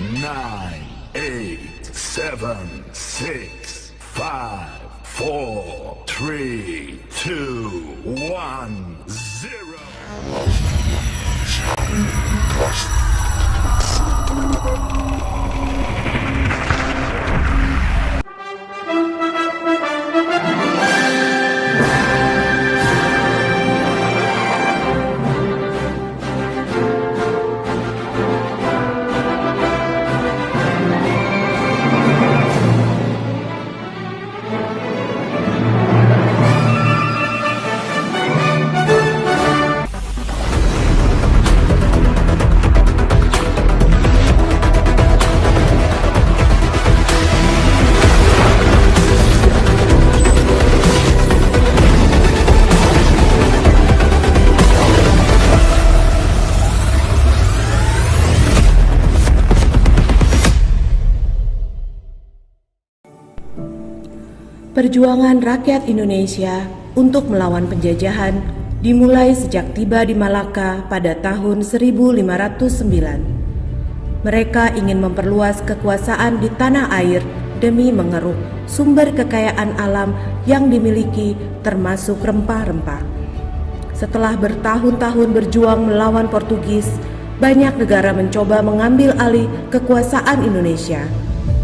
nine, eight, seven, six, five, four, three, two, one, zero. Perjuangan rakyat Indonesia untuk melawan penjajahan dimulai sejak tiba di Malaka pada tahun 1509. Mereka ingin memperluas kekuasaan di tanah air demi mengeruk sumber kekayaan alam yang dimiliki termasuk rempah-rempah. Setelah bertahun-tahun berjuang melawan Portugis, banyak negara mencoba mengambil alih kekuasaan Indonesia.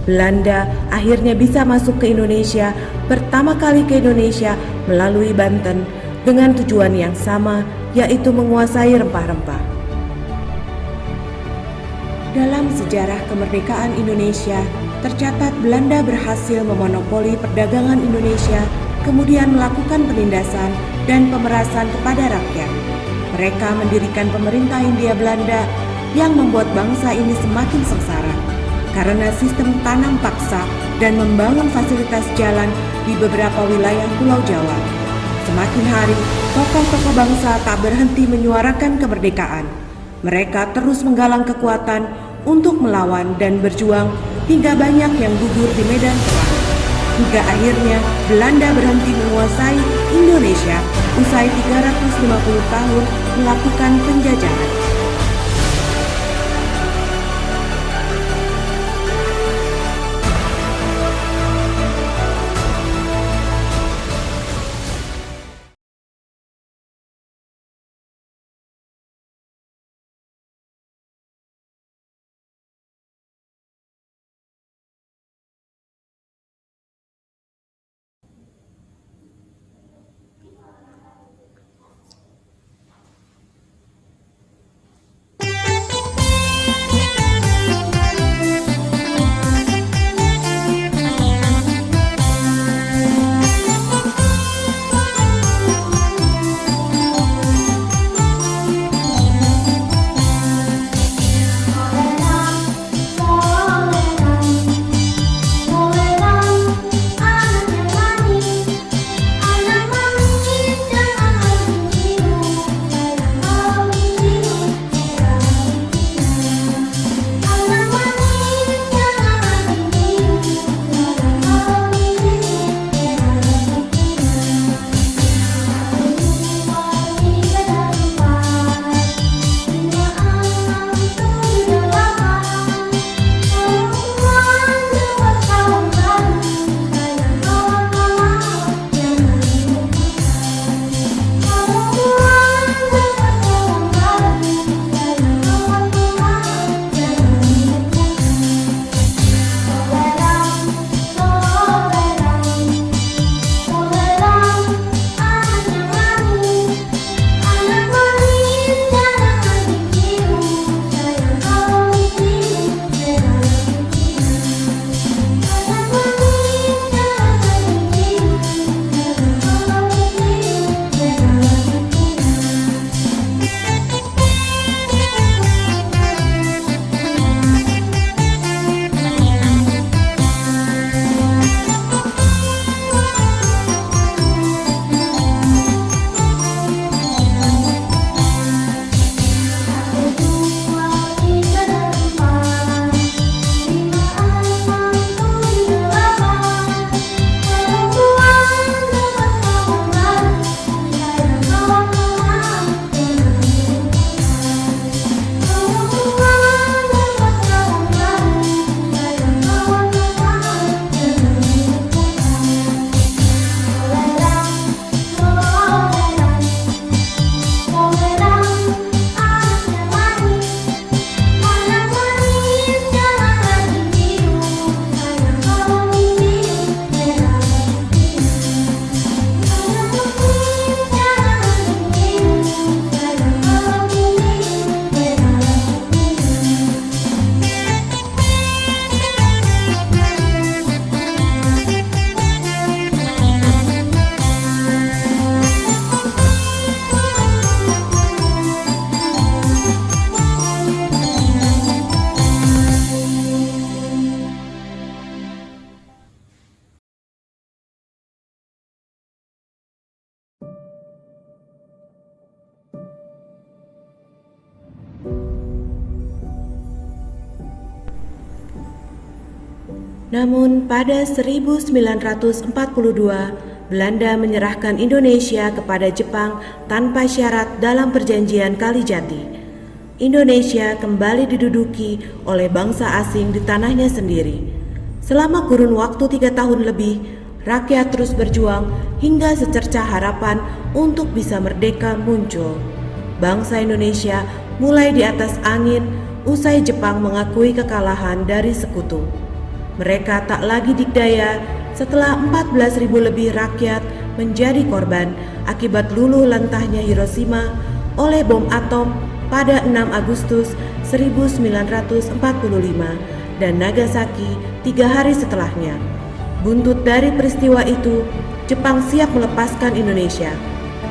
Belanda akhirnya bisa masuk ke Indonesia, pertama kali ke Indonesia melalui Banten dengan tujuan yang sama, yaitu menguasai rempah-rempah. Dalam sejarah kemerdekaan Indonesia, tercatat Belanda berhasil memonopoli perdagangan Indonesia, kemudian melakukan penindasan dan pemerasan kepada rakyat. Mereka mendirikan pemerintah Hindia Belanda yang membuat bangsa ini semakin sengsara karena sistem tanam paksa dan membangun fasilitas jalan di beberapa wilayah Pulau Jawa. Semakin hari, tokoh-tokoh bangsa tak berhenti menyuarakan kemerdekaan. Mereka terus menggalang kekuatan untuk melawan dan berjuang hingga banyak yang gugur di medan perang. Hingga akhirnya Belanda berhenti menguasai Indonesia usai 350 tahun melakukan penjajahan. Namun pada 1942, Belanda menyerahkan Indonesia kepada Jepang tanpa syarat dalam perjanjian Kalijati. Indonesia kembali diduduki oleh bangsa asing di tanahnya sendiri. Selama kurun waktu 3 tahun lebih, rakyat terus berjuang hingga secercah harapan untuk bisa merdeka muncul. Bangsa Indonesia mulai di atas angin usai Jepang mengakui kekalahan dari sekutu. Mereka tak lagi dikdaya setelah 14.000 lebih rakyat menjadi korban akibat luluh lantahnya Hiroshima oleh bom atom pada 6 Agustus 1945 dan Nagasaki 3 hari setelahnya. Buntut dari peristiwa itu, Jepang siap melepaskan Indonesia.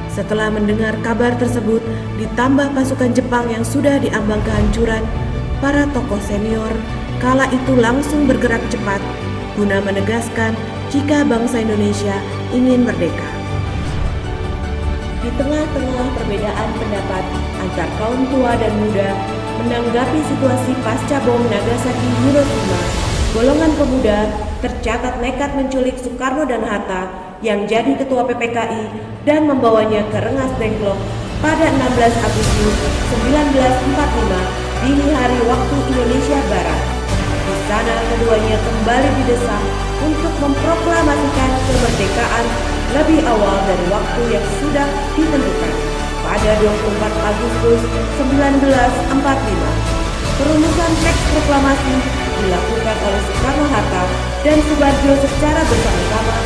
Setelah mendengar kabar tersebut, ditambah pasukan Jepang yang sudah diambang kehancuran, para tokoh senior kala itu langsung bergerak cepat guna menegaskan jika bangsa Indonesia ingin merdeka. Di tengah-tengah perbedaan pendapat antar kaum tua dan muda menanggapi situasi pasca bom Nagasaki Hiroshima, golongan pemuda tercatat nekat menculik Soekarno dan Hatta yang jadi ketua PPKI dan membawanya ke Rengas Dengklok pada 16 Agustus 1945 dini hari waktu Indonesia Barat. Di sana keduanya kembali didesak untuk memproklamasikan kemerdekaan lebih awal dari waktu yang sudah ditentukan pada 24 Agustus 1945. Perumusan teks proklamasi dilakukan oleh Soekarno-Hatta dan Soebarjo secara bersama-sama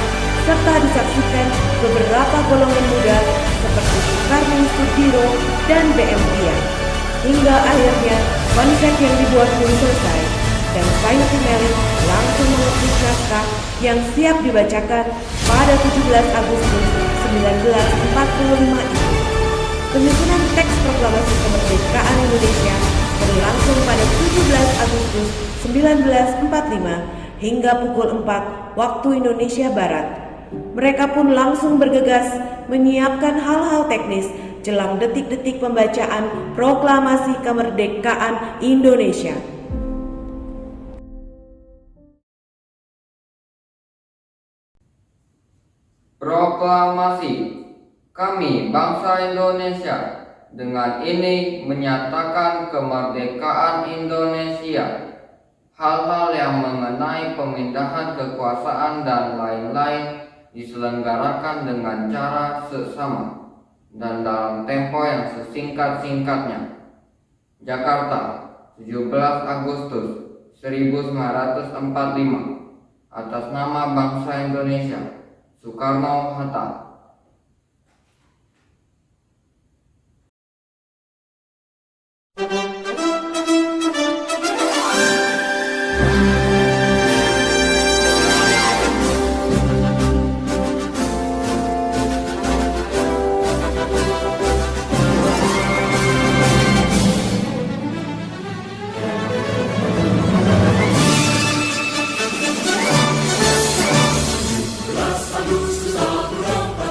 serta disaksikan beberapa golongan muda seperti Soekarno, Sudiro, dan B.M. Dian. Hingga akhirnya konsep yang dibuat pun selesai dan Sainti Melik langsung mengetik naskah yang siap dibacakan pada 17 Agustus 1945 itu. Penyusunan teks proklamasi kemerdekaan Indonesia berlangsung pada 17 Agustus 1945 hingga pukul 4 waktu Indonesia Barat. Mereka pun langsung bergegas menyiapkan hal-hal teknis jelang detik-detik pembacaan proklamasi kemerdekaan Indonesia. Proklamasi. Kami bangsa Indonesia dengan ini menyatakan kemerdekaan Indonesia. Hal-hal yang mengenai pemindahan kekuasaan dan lain-lain diselenggarakan dengan cara seksama dan dalam tempo yang sesingkat-singkatnya. Jakarta, 17 Agustus 1945. Atas nama bangsa Indonesia, Soekarno-Hatta. Agustus 45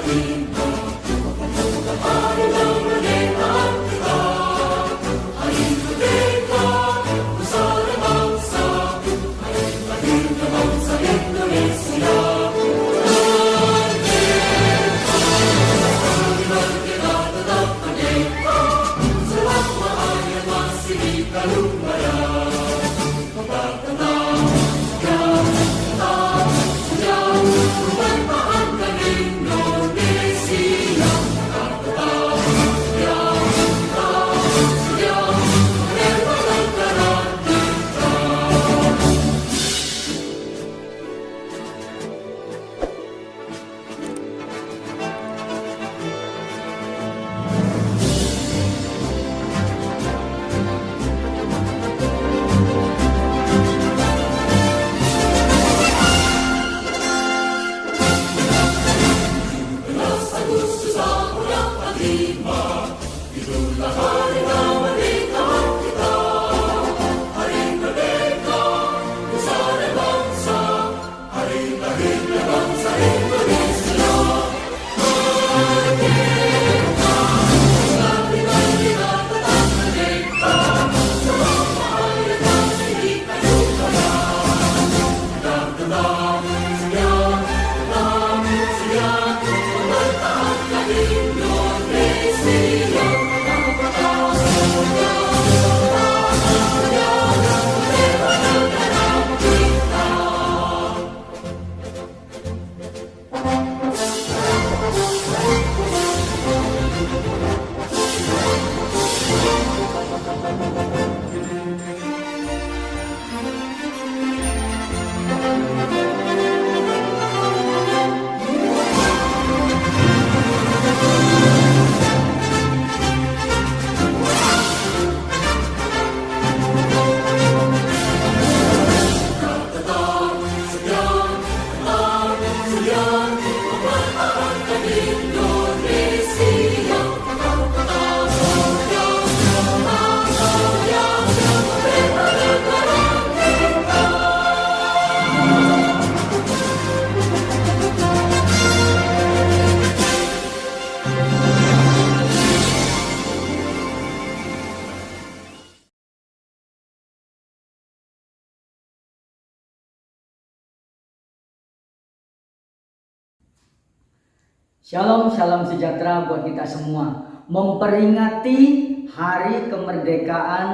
Shalom, salam sejahtera buat kita semua. Memperingati Hari Kemerdekaan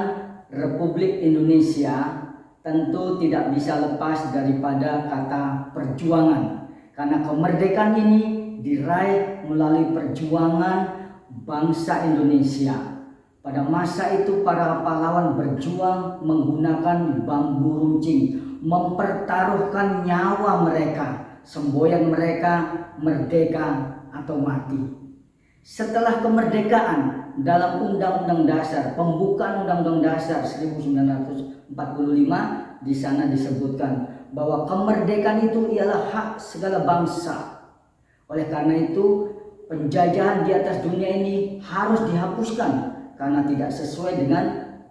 Republik Indonesia tentu tidak bisa lepas daripada kata perjuangan. Karena kemerdekaan ini diraih melalui perjuangan bangsa Indonesia. Pada masa itu para pahlawan berjuang menggunakan bambu runcing, mempertaruhkan nyawa mereka, semboyan mereka merdeka atau mati. Setelah kemerdekaan, dalam Undang-Undang Dasar, pembukaan Undang-Undang Dasar 1945, di sana disebutkan bahwa kemerdekaan itu ialah hak segala bangsa. Oleh karena itu, penjajahan di atas dunia ini harus dihapuskan karena tidak sesuai dengan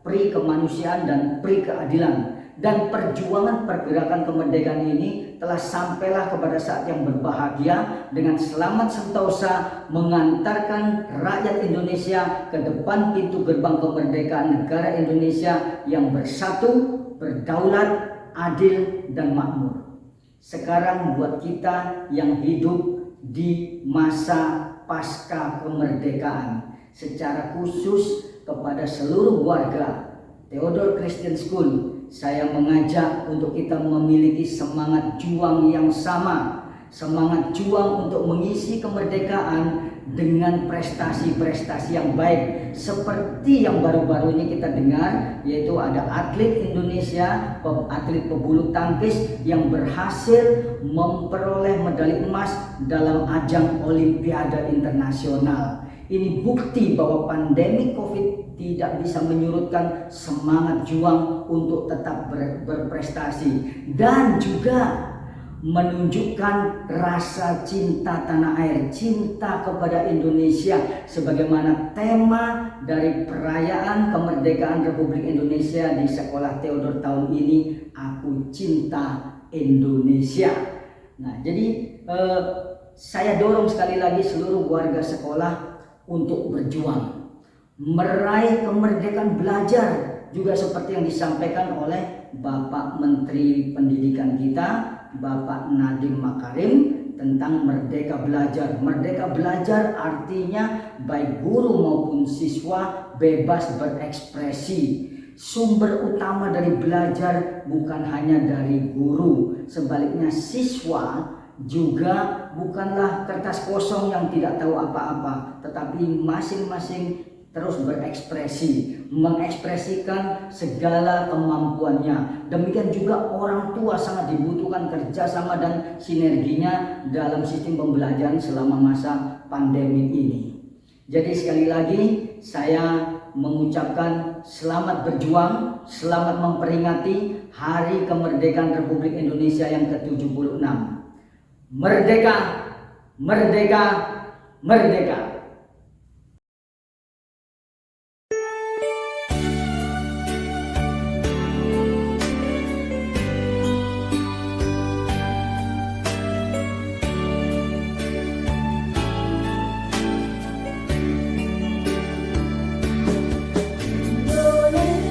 pri kemanusiaan dan pri keadilan. Dan perjuangan pergerakan kemerdekaan ini telah sampailah kepada saat yang berbahagia dengan selamat sentosa mengantarkan rakyat Indonesia ke depan pintu gerbang kemerdekaan negara Indonesia yang bersatu, berdaulat, adil, dan makmur. Sekarang buat kita yang hidup di masa pasca kemerdekaan, secara khusus kepada seluruh warga Theodore Christian School, saya mengajak untuk kita memiliki semangat juang yang sama. Semangat juang untuk mengisi kemerdekaan dengan prestasi-prestasi yang baik. Seperti yang baru-baru ini kita dengar, yaitu ada atlet Indonesia, atlet pebulu tangkis yang berhasil memperoleh medali emas dalam ajang Olimpiade Internasional. Ini bukti bahwa pandemi COVID tidak bisa menyurutkan semangat juang untuk tetap berprestasi dan juga menunjukkan rasa cinta tanah air, cinta kepada Indonesia, sebagaimana tema dari perayaan kemerdekaan Republik Indonesia di Sekolah Theodore tahun ini, Aku Cinta Indonesia. Nah, jadi saya dorong sekali lagi seluruh warga sekolah untuk berjuang, meraih kemerdekaan belajar, juga seperti yang disampaikan oleh Bapak Menteri Pendidikan kita, Bapak Nadiem Makarim, tentang merdeka belajar. Merdeka belajar artinya baik guru maupun siswa bebas berekspresi. Sumber utama dari belajar bukan hanya dari guru, sebaliknya siswa juga bukanlah kertas kosong yang tidak tahu apa-apa, tetapi masing-masing terus berekspresi, mengekspresikan segala kemampuannya. Demikian juga orang tua sangat dibutuhkan kerjasama dan sinerginya dalam sistem pembelajaran selama masa pandemi ini. Jadi sekali lagi saya mengucapkan selamat berjuang, selamat memperingati Hari Kemerdekaan Republik Indonesia yang ke-76. Merdeka, merdeka, merdeka. Indonesia,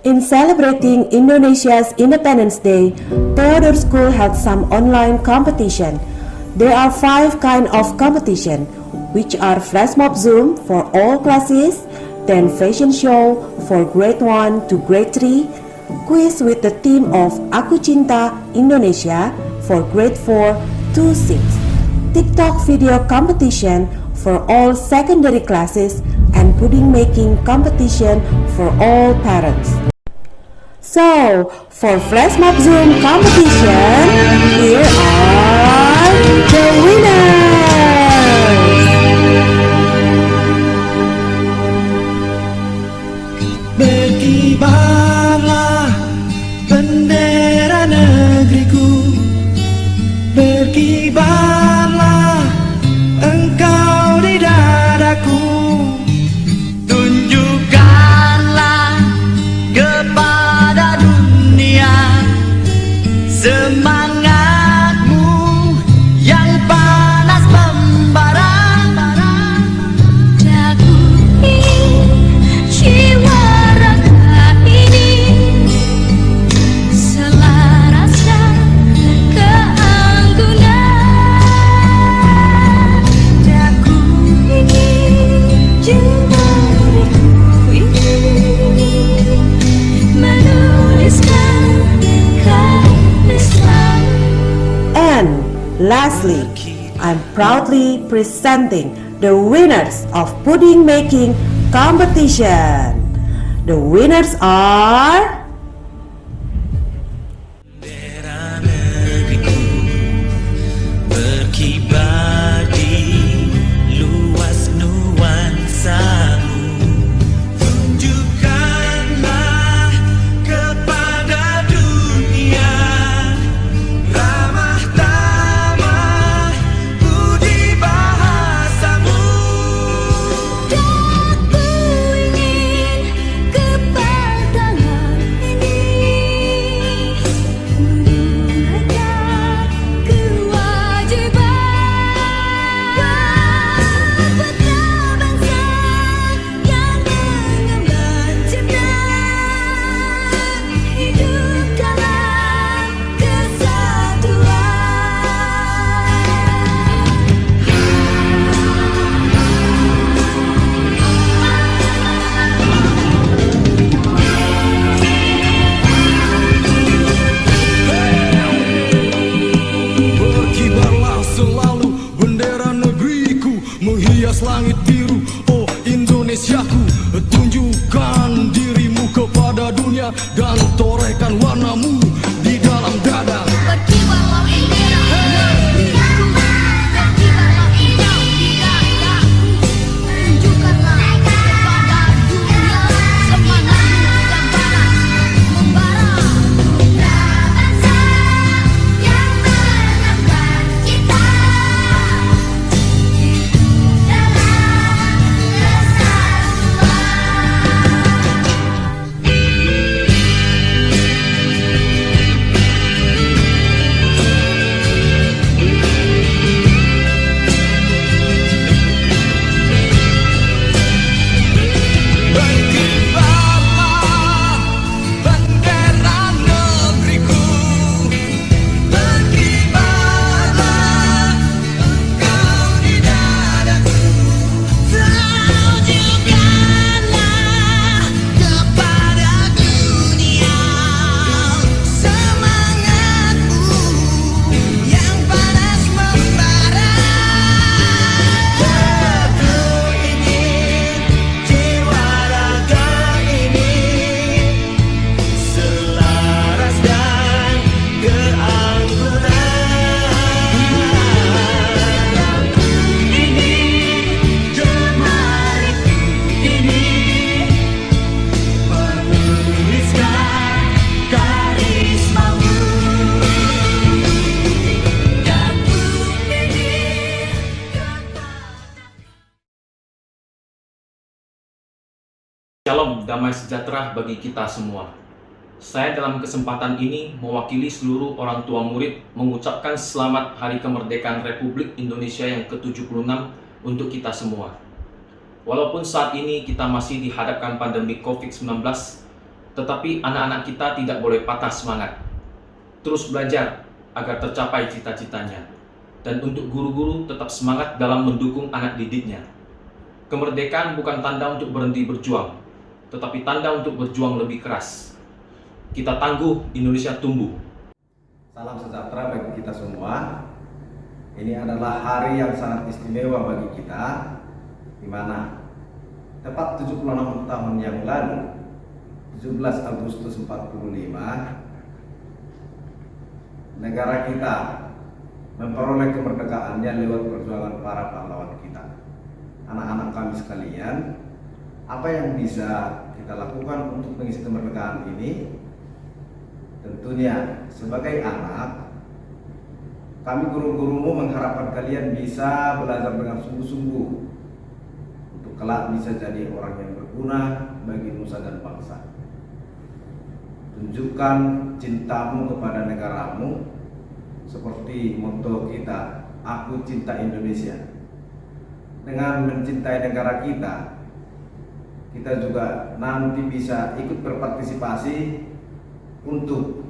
In celebrating Indonesia's Independence Day, Theodore School held some online competition. There are 5 kinds of competition, which are flash mob Zoom for all classes, then fashion show for grade 1 to grade 3, quiz with the theme of Aku Cinta Indonesia for grade 4 to 6, TikTok video competition for all secondary classes, and pudding making competition for all parents. So, for Flash Mob Zoom competition, here are the winners! Berkibarlah bendera negeriku, berkibarlah engkau di dadaku. Tunjukkanlah kepada dunia semangatmu yang panas membara. Daku ingin jiwa raga ini selaraskan keanggunan. Daku ingin jemariku ini menuliskan Islam. And lastly, I'm proudly presenting the winners of pudding making competition. The winners are Bendera negeriku berkibar di luas nuansamu. Tunjukkanlah kepada dunia ramah tamah budi bahasamu. Daku ingin kepada ini menunaikan kewajiban putra bangsa yang mengemban cipta hidup dalam kesatuan. Berkibarlah selalu bendera negeriku menghias langit biru, oh Indonesiaku. Tunjukkan dirimu kepada dunia dan torehkan warnamu di dalam dada. Berkibarlah bendera negeriku, berkibarlah indah di dadaku. Tunjukkanlah kepada dunia semangatmu yang panas membara. Putra bangsa yang mengemban cipta dalam Berkibarlah bendera negeriku, berkibarlah engkau di dadaku. Tunjukkanlah kepada dunia semangatmu yang panas membara. Daku ingin jiwa raga ini selaras dan keanggunan. Ingin jemariku ini menuliskan karismamu. Daku ingin Shalom, damai sejahtera bagi kita semua. Saya dalam kesempatan ini mewakili seluruh orang tua murid mengucapkan selamat Hari Kemerdekaan Republik Indonesia yang ke-76 untuk kita semua. Walaupun saat ini kita masih dihadapkan pandemi COVID-19, Tetapi anak-anak kita tidak boleh patah semangat. Terus belajar agar tercapai cita-citanya. Dan untuk guru-guru tetap semangat dalam mendukung anak didiknya. Kemerdekaan bukan tanda untuk berhenti berjuang, tetapi tanda untuk berjuang lebih keras. Kita tangguh, Indonesia tumbuh. Salam sejahtera bagi kita semua. Ini adalah hari yang sangat istimewa bagi kita, di mana tepat 76 tahun yang lalu, 17 Agustus 45, negara kita memperoleh kemerdekaannya lewat perjuangan para pahlawan kita. Anak-anak kami sekalian, apa yang bisa kita lakukan untuk mengisi kemerdekaan ini? Tentunya sebagai anak, kami guru-gurumu mengharapkan kalian bisa belajar dengan sungguh-sungguh untuk kelak bisa jadi orang yang berguna bagi nusa dan bangsa. Tunjukkan cintamu kepada negaramu seperti motto kita, aku cinta Indonesia. Dengan mencintai negara kita, kita juga nanti bisa ikut berpartisipasi untuk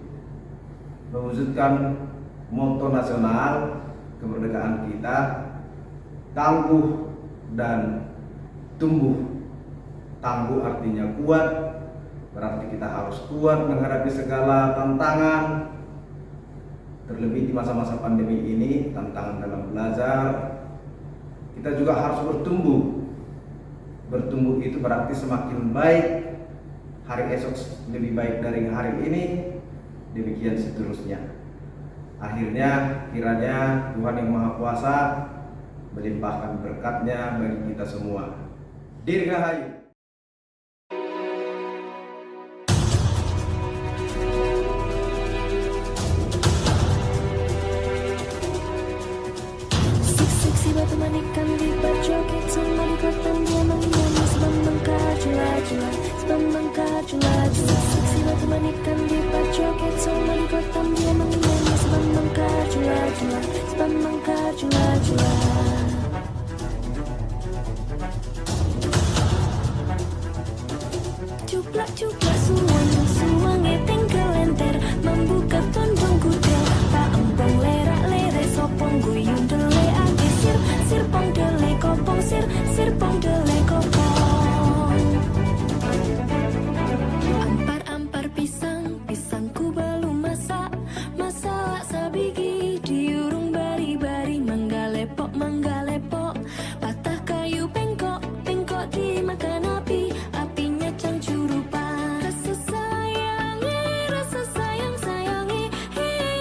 mewujudkan motto nasional kemerdekaan kita, tangguh dan tumbuh. Tangguh artinya kuat, berarti kita harus kuat menghadapi segala tantangan. Terlebih di masa-masa pandemi ini, tantangan dalam belajar, kita juga harus bertumbuh. Bertumbuh itu berarti semakin baik, hari esok lebih baik dari hari ini, demikian seterusnya. Akhirnya kiranya Tuhan Yang Maha Kuasa melimpahkan berkat-Nya bagi kita semua. Dirgahayu. Seksi batu manikan di berjoget sama di kotan dia menyanyi sebab mengkajula-jula, sebab mengkajula-jula. Seksi batu manikan di berjoget sama di kotan dia menyanyi sebab mengkajula-jula, sebab mengkajula-jula. Cuplak-cuplak suang tinggal lenter membuka tondong kuda tak empong lerak-lere sopong guyung dele age sirpong dele kopong sirpong dele kopong. Ampar-ampar pisangku belum masak sabigi diurung bari-bari manggalepok patah kayu bengkok dimakan api apinya cangcurupan. Rasa sayang sayangi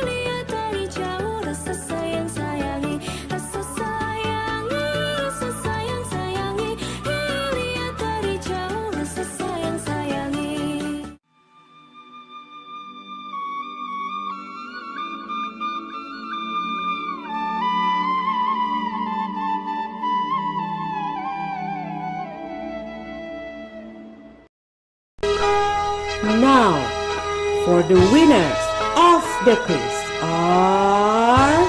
lihat dari jauh. Rasa sayang sayangi lihat dari jauh. Rasa sayang sayangi. Now, for the winners of the quiz are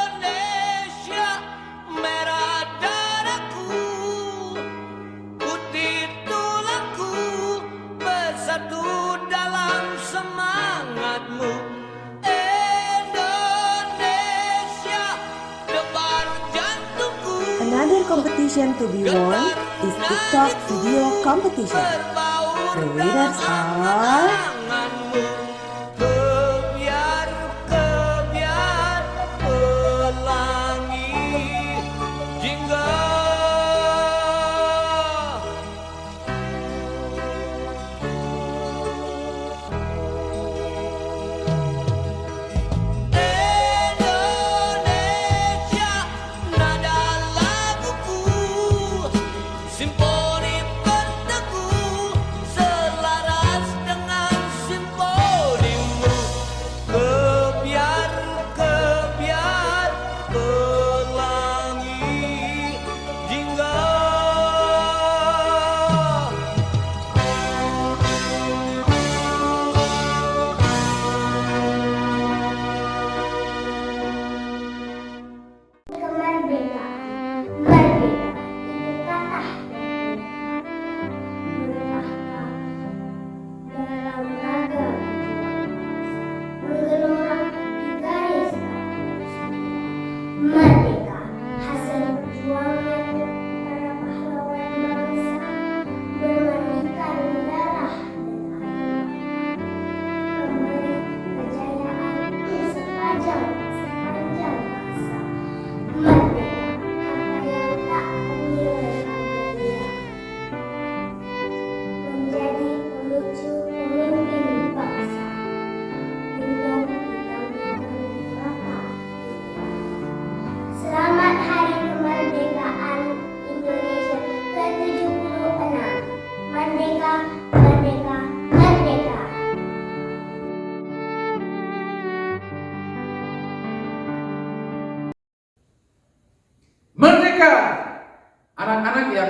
Indonesia merah darahku, putih tulangku, bersatu dalam semangatmu. Indonesia debar jantungku. another competition to be won is TikTok video competition. The winners are Kebiar pelangi jingga. Indonesia nada laguku, simfoni berteguh selaras dengan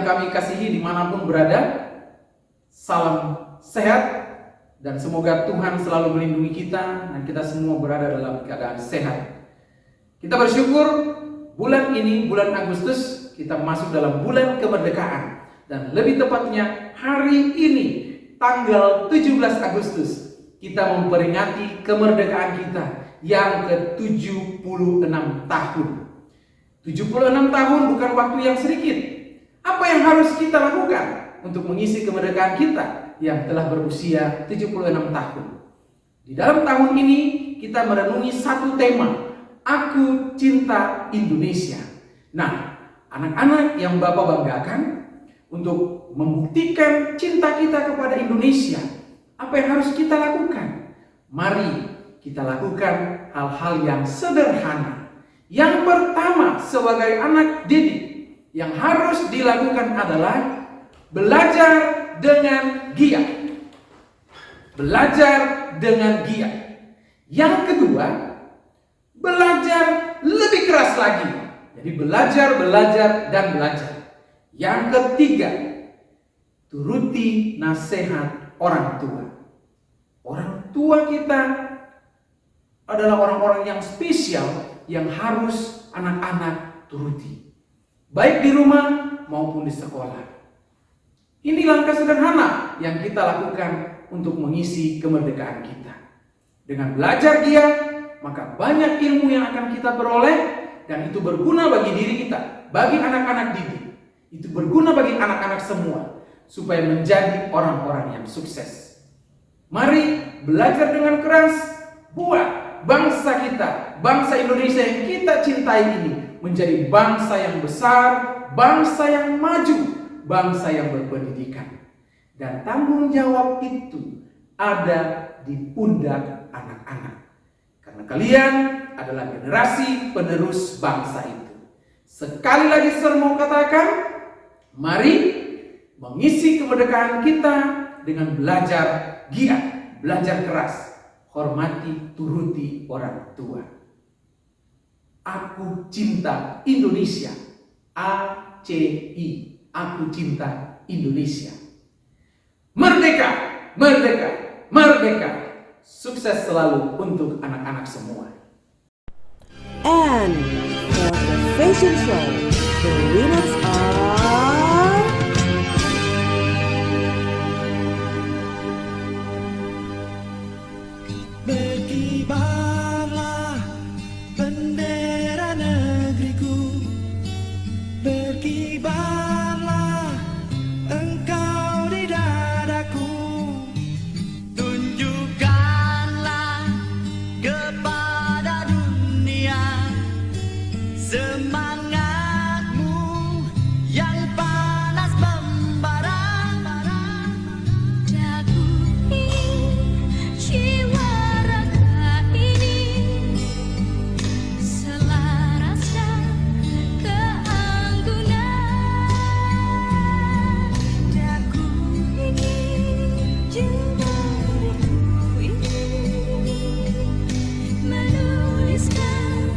yang kami kasihi dimanapun berada, salam sehat dan semoga Tuhan selalu melindungi kita dan kita semua berada dalam keadaan sehat. Kita bersyukur bulan ini, bulan Agustus, kita masuk dalam bulan kemerdekaan. Dan lebih tepatnya hari ini, tanggal 17 Agustus, kita memperingati kemerdekaan kita yang ke-76 tahun. 76 tahun bukan waktu yang sedikit. Apa yang harus kita lakukan untuk mengisi kemerdekaan kita yang telah berusia 76 tahun? Di dalam tahun ini kita merenungi satu tema, Aku Cinta Indonesia. Nah, anak-anak yang Bapak banggakan, untuk membuktikan cinta kita kepada Indonesia, apa yang harus kita lakukan? Mari kita lakukan hal-hal yang sederhana. Yang pertama, sebagai anak didik, yang harus dilakukan adalah belajar dengan giat. Belajar dengan giat. Yang kedua, belajar lebih keras lagi. Jadi belajar, dan belajar. Yang ketiga, turuti nasihat orang tua. Orang tua kita adalah orang-orang yang spesial yang harus anak-anak turuti. Baik di rumah maupun di sekolah. Ini langkah sederhana yang kita lakukan untuk mengisi kemerdekaan kita. Dengan belajar giat, maka banyak ilmu yang akan kita peroleh dan itu berguna bagi diri kita, bagi anak-anak didik. Itu berguna bagi anak-anak semua supaya menjadi orang-orang yang sukses. Mari belajar dengan keras buat bangsa kita, bangsa Indonesia yang kita cintai ini menjadi bangsa yang besar, bangsa yang maju, bangsa yang berpendidikan. Dan tanggung jawab itu ada di pundak anak-anak. Karena kalian adalah generasi penerus bangsa itu. Sekali lagi saya mau katakan, mari mengisi kemerdekaan kita dengan belajar giat, belajar keras, hormati, turuti orang tua. Aku cinta Indonesia, ACI, aku cinta Indonesia. Merdeka, merdeka, merdeka. Sukses selalu untuk anak-anak semua. And for the fashion show, the winners are Berkibarlah bendera negeriku, berkibarlah engkau di dadaku. Tunjukkanlah kepada dunia semangatmu yang panas membara. Daku jiwa raga ini selaras dan keanggunan. Daku ingin jiwaku ini menuliskan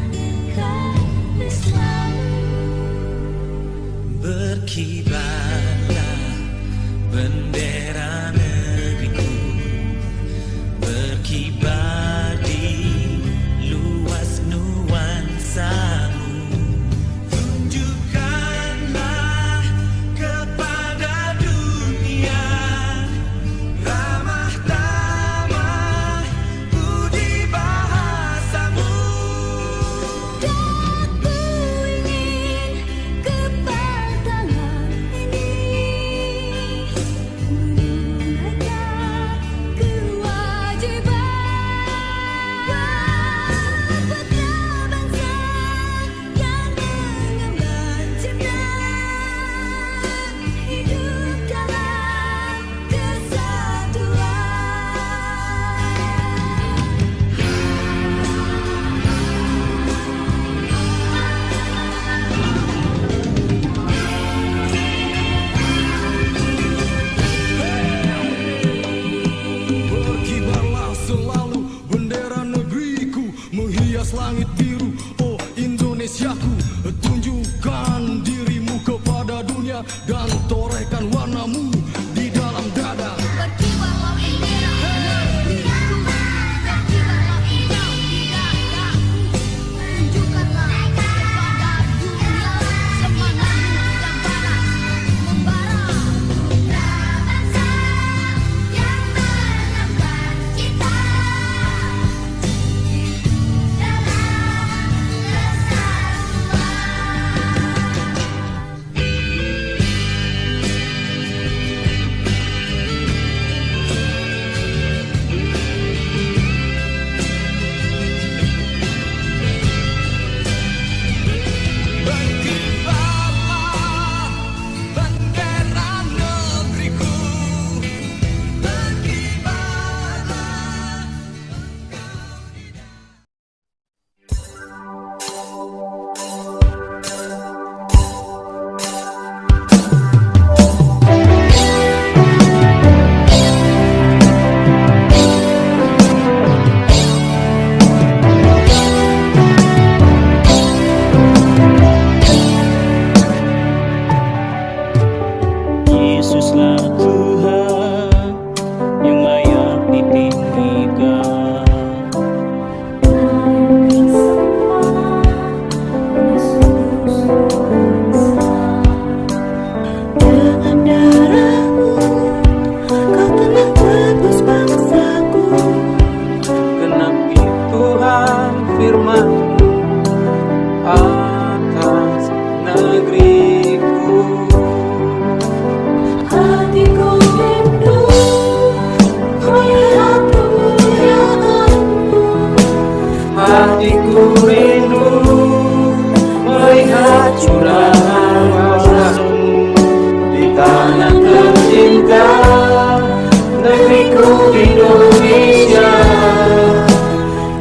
keislaman. Berkibarlah bendera negeriku, berkibar di luas nuansamu. Tunjukkanlah kepada dunia ramah tamah budi bahasamu. Daku ingin kepertangan ini menunaikan kewajiban putra bangsa yang mengemban cinta hidup dalam kesatuan. Berkibarlah selalu bendera negeriku, menghias langit biru, oh Indonesiaku. Tunjukkan dirimu kepada dunia dan curahan kuasa-Mu di tanah tercinta negeriku Indonesia.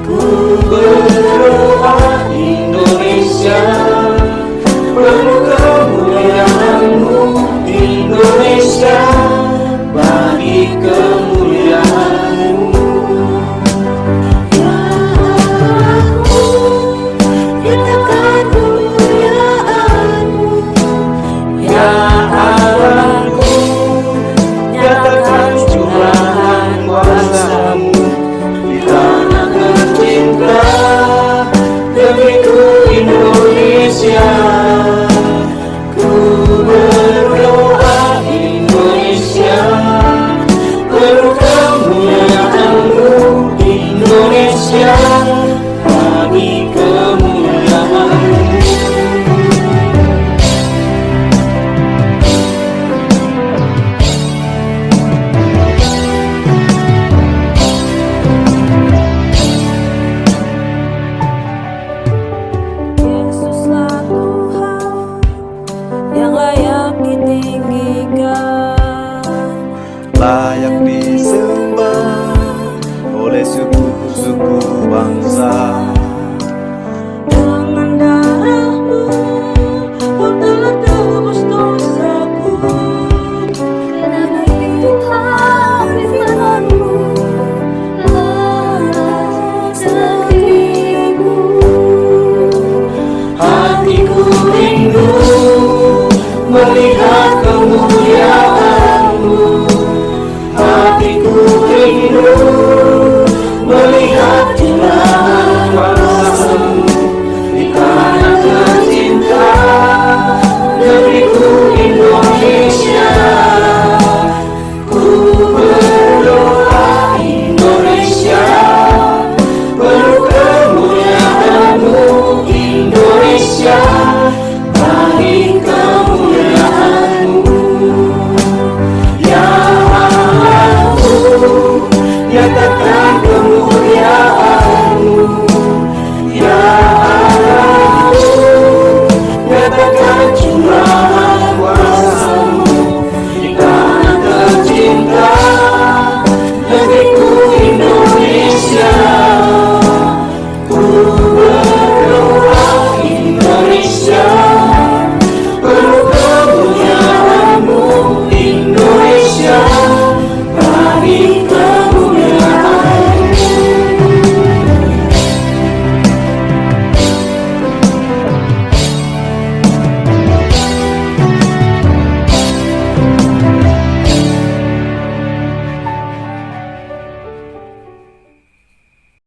Ku berdoa Indonesia, penuh kemuliaan-Mu Indonesia, bagi kemuliaan-Mu. Ya aku nyatakan kemuliaan-Mu, Ya Allahku, nyatakan curahan kuasa-Mu di tanah tercinta negeriku Indonesia. Ku berdoa Indonesia, penuh kemuliaan-Mu Indonesia, bagi kemuliaan-Mu. Yesuslah Tuhan yang layak ditinggikan, Layak disembah oleh suku-suku bangsa.